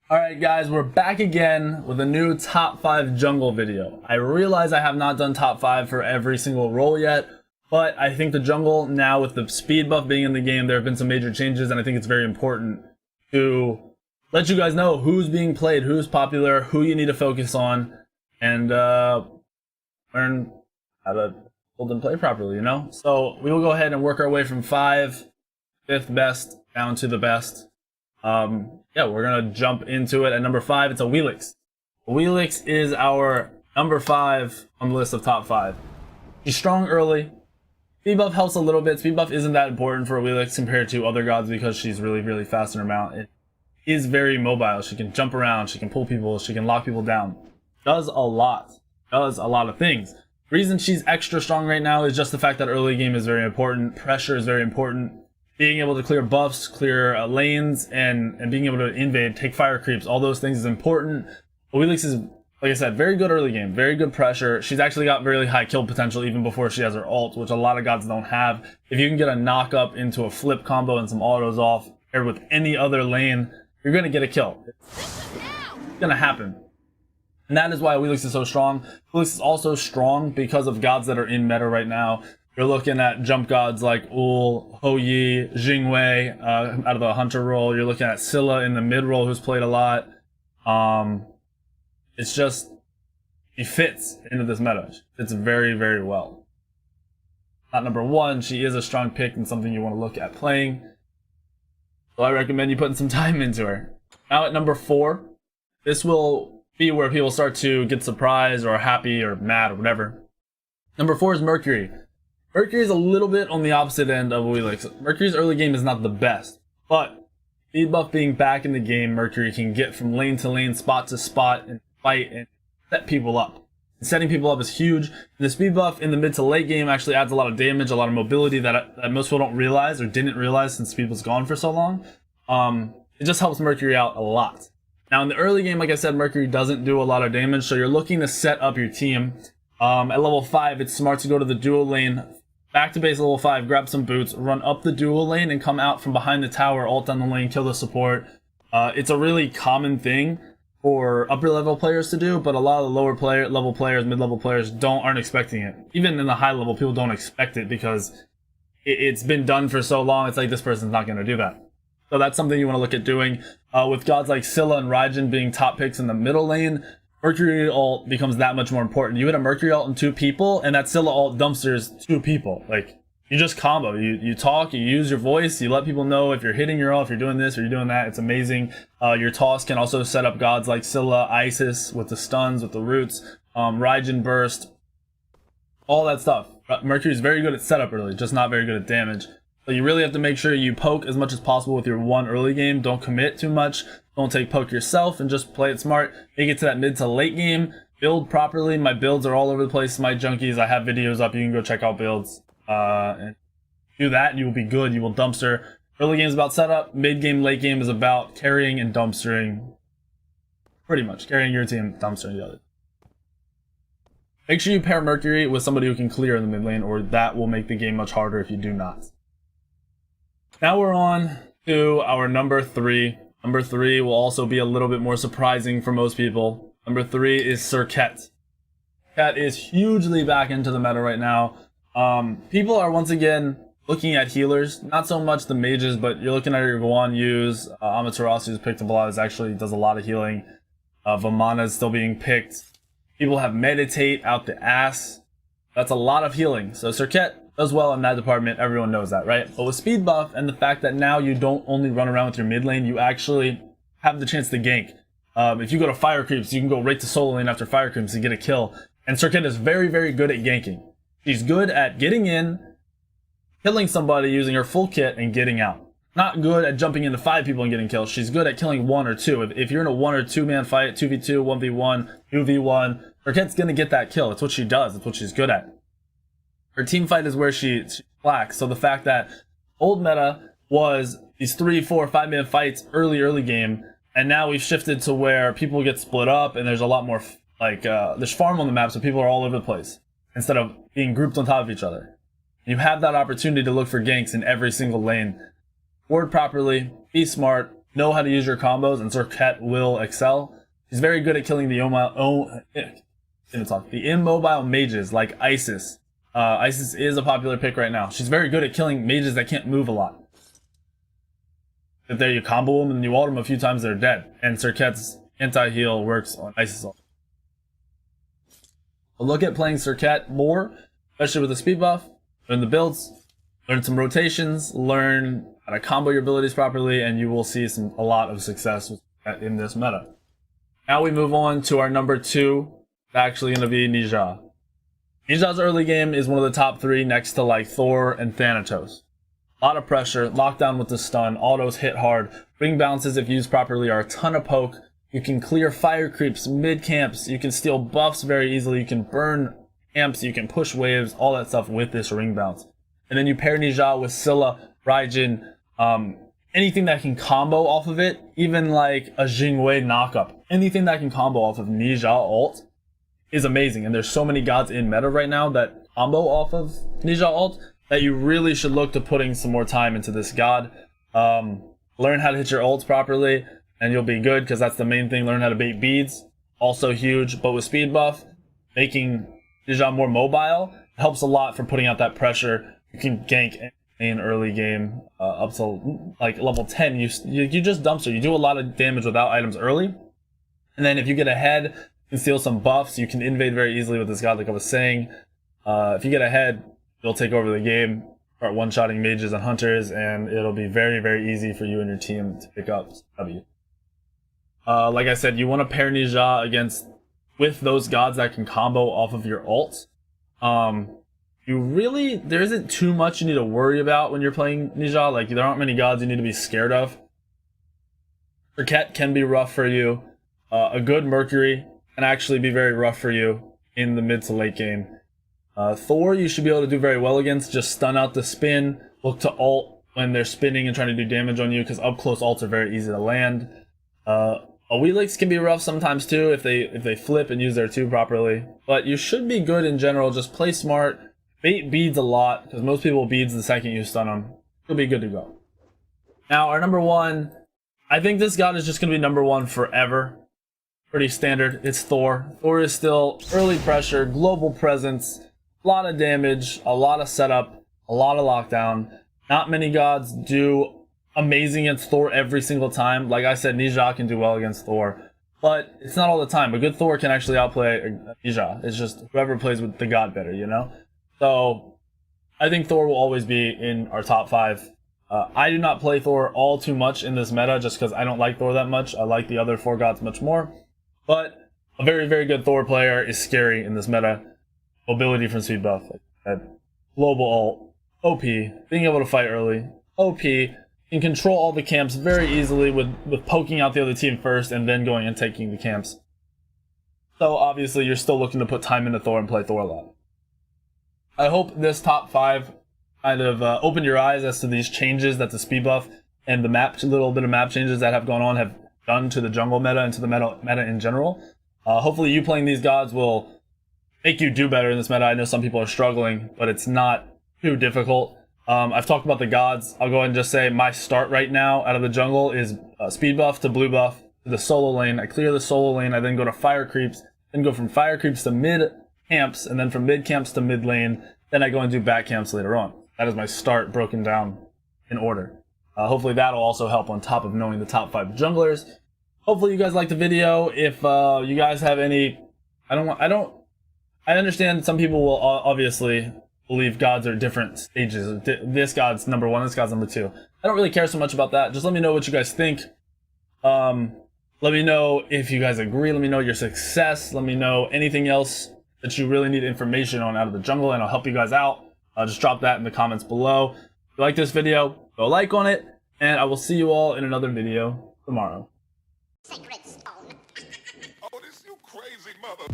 Alright guys, we're back again with a new top 5 jungle video. I realize I have not done top 5 for every single role yet, but I think the jungle now with the speed buff being in the game, there have been some major changes, and I think it's very important to let you guys know who's being played, who's popular, who you need to focus on, and learn how to hold and play properly, you know? So we will go ahead and work our way from 5, 5th best, down to the best. Yeah, we're gonna jump into it. At number 5, it's a WeiLi. WeiLi is our number 5 on the list of top 5. She's strong early. Speed buff helps a little bit. Speed buff isn't that important for a WeiLi compared to other gods because she's really fast in her mount. It is very mobile. She can jump around, she can pull people, she can lock people down. Does a lot of things. The reason she's extra strong right now is just the fact that early game is very important. Pressure is very important. Being able to clear buffs, clear lanes, and being able to invade, take fire creeps, all those things is important. WeiLi is, like I said, very good early game, very good pressure. She's actually got really high kill potential even before she has her ult, which a lot of gods don't have. If you can get a knock up into a flip combo and some autos off, paired with any other lane, you're gonna get a kill. It's gonna happen. And that is why WeiLi is so strong. WeiLi is also strong because of gods that are in meta right now. You're looking at jump gods like Ul, Hou Yi, Jingwei out of the Hunter role. You're looking at Scylla in the mid role, who's played a lot. It's just, he fits into this meta. She fits very well. At number 1, she is a strong pick and something you want to look at playing. So I recommend you putting some time into her. Now at number 4, this will be where people start to get surprised or happy or mad or whatever. Number 4 is Mercury. Mercury is a little bit on the opposite end of WeiLi. Mercury's early game is not the best, but speed buff being back in the game, Mercury can get from lane to lane, spot to spot, and fight and set people up. And setting people up is huge. And the speed buff in the mid to late game actually adds a lot of damage, a lot of mobility that most people don't realize or didn't realize since speed was gone for so long. It just helps Mercury out a lot. Now in the early game, like I said, Mercury doesn't do a lot of damage, so you're looking to set up your team. At level 5, it's smart to go to the dual lane, back to base level 5, grab some boots, run up the dual lane, and come out from behind the tower, ult on the lane, kill the support. It's a really common thing for upper level players to do, but a lot of the lower level players, mid-level players aren't expecting it. Even in the high level, people don't expect it because it's been done for so long, it's like this person's not going to do that. So that's something you want to look at doing. With gods like Scylla and Raijin being top picks in the middle lane, Mercury ult becomes that much more important. You hit a Mercury ult in 2 people, and that Scylla ult dumpsters 2 people. Like, you just combo. You talk, you use your voice, you let people know if you're hitting your ult, if you're doing this or you're doing that. It's amazing. Your toss can also set up gods like Scylla, Isis with the stuns, with the roots, Raijin burst, all that stuff. Mercury's very good at setup early, just not very good at damage. So you really have to make sure you poke as much as possible with your 1 early game. Don't commit too much. Don't take poke yourself and just play it smart. Make it to that mid to late game. Build properly. My builds are all over the place. Smite junkies. I have videos up. You can go check out builds. And do that and you will be good. You will dumpster. Early game is about setup. Mid game, late game is about carrying and dumpstering. Pretty much. Carrying your team, dumpstering the other. Make sure you pair Mercury with somebody who can clear in the mid lane, or that will make the game much harder if you do not. Now we're on to our number 3. Number 3 will also be a little bit more surprising for most people. Number 3 is Surkhet. Surkhet is hugely back into the meta right now. People are once again looking at healers, not so much the mages, but you're looking at your Guan Yu's, Amaterasu who's picked up a lot, is actually does a lot of healing. Vamana is still being picked. People have Meditate out the ass. That's a lot of healing. So Surkhet does well in that department, everyone knows that, right? But with speed buff and the fact that now you don't only run around with your mid lane, you actually have the chance to gank. If you go to fire creeps, you can go right to solo lane after fire creeps to get a kill. And Surkhet is very good at ganking. She's good at getting in, killing somebody using her full kit, and getting out. Not good at jumping into 5 people and getting kills. She's good at killing 1 or 2. If you're in a 1 or 2 man fight, 2v2, 1v1, 2v1, Surkhet's gonna get that kill. It's what she does. It's what she's good at. Her team fight is where she lacks. So the fact that old meta was these 3, 4, 5 man fights early game, and now we've shifted to where people get split up and there's a lot more like there's farm on the map, so people are all over the place instead of being grouped on top of each other. You have that opportunity to look for ganks in every single lane. Ward properly, be smart, know how to use your combos, and Surkhet will excel. She's very good at killing the immobile mages like Isis. Isis is a popular pick right now. She's very good at killing mages that can't move a lot. If there you combo them and you ult them a few times, they're dead. And Surkhet's anti-heal works on Isis ult. But look at playing Surkhet more, especially with the speed buff. Learn the builds, learn some rotations, learn how to combo your abilities properly, and you will see a lot of success in this meta. Now we move on to our number 2. It's actually going to be Ne Zha. Ne Zha's early game is one of the top 3 next to like Thor and Thanatos. A lot of pressure, lockdown with the stun, autos hit hard, ring bounces if used properly are a ton of poke. You can clear fire creeps, mid camps, you can steal buffs very easily, you can burn camps, you can push waves, all that stuff with this ring bounce. And then you pair Ne Zha with Scylla, Raijin, anything that can combo off of it, even like a Jingwei knockup. Anything that can combo off of Ne Zha ult is amazing. And there's so many gods in meta right now that combo off of Ne Zha ult that you really should look to putting some more time into this god. Learn how to hit your ults properly and you'll be good, because that's the main thing. Learn how to bait beads, also huge. But with speed buff, making Ne Zha more mobile helps a lot for putting out that pressure. You can gank in early game up to like level 10. You just dumpster. You do a lot of damage without items early. And then if you get ahead, you can steal some buffs. You can invade very easily with this god, like I was saying. If you get ahead, you'll take over the game, start one-shotting mages and hunters, and it'll be very, very easy for you and your team to pick up W. Like I said, you want to pair Ne Zha with those gods that can combo off of your ult. There isn't too much you need to worry about when you're playing Ne Zha. Like, there aren't many gods you need to be scared of. Surkhet can be rough for you. A good Mercury can actually be very rough for you in the mid to late game. Thor you should be able to do very well against. Just stun out the spin. Look to ult when they're spinning and trying to do damage on you, because up close ults are very easy to land. WeiLi can be rough sometimes too if they flip and use their 2 properly. But you should be good in general. Just play smart. Bait beads a lot, because most people beads the second you stun them. You'll be good to go. Now, our number 1, I think this god is just going to be number 1 forever. Pretty standard. It's Thor. Thor is still early pressure, global presence, a lot of damage, a lot of setup, a lot of lockdown. Not many gods do amazing against Thor every single time. Like I said, Ne Zha can do well against Thor, but it's not all the time. A good Thor can actually outplay Ne Zha. It's just whoever plays with the god better, you know? So I think Thor will always be in our top 5. I do not play Thor all too much in this meta just because I don't like Thor that much. I like the other 4 gods much more. But a very, very good Thor player is scary in this meta. Mobility from speed buff, like that. Global ult, OP, being able to fight early, OP, can control all the camps very easily with poking out the other team first and then going and taking the camps. So obviously you're still looking to put time into Thor and play Thor a lot. I hope this top 5 kind of opened your eyes as to these changes that the speed buff and the little bit of map changes that have gone on have done to the jungle meta and to the meta in general. Hopefully you playing these gods will make you do better in this meta. I know some people are struggling, but it's not too difficult. I've talked about the gods. I'll go ahead and just say my start right now out of the jungle is speed buff to blue buff to the solo lane. I clear the solo lane. I then go to fire creeps, then go from fire creeps to mid camps, and then from mid camps to mid lane. Then I go and do back camps later on. That is my start broken down in order. Hopefully that'll also help on top of knowing the top 5 junglers. Hopefully you guys liked the video. If you guys have any, I understand some people will obviously believe gods are different stages. This god's number 1, this god's number 2. I don't really care so much about that. Just let me know what you guys think. Let me know if you guys agree. Let me know your success. Let me know anything else that you really need information on out of the jungle, and I'll help you guys out. Just drop that in the comments below. If you like this video, go like on it, and I will see you all in another video tomorrow. Sacred stone. Oh, this you crazy mother.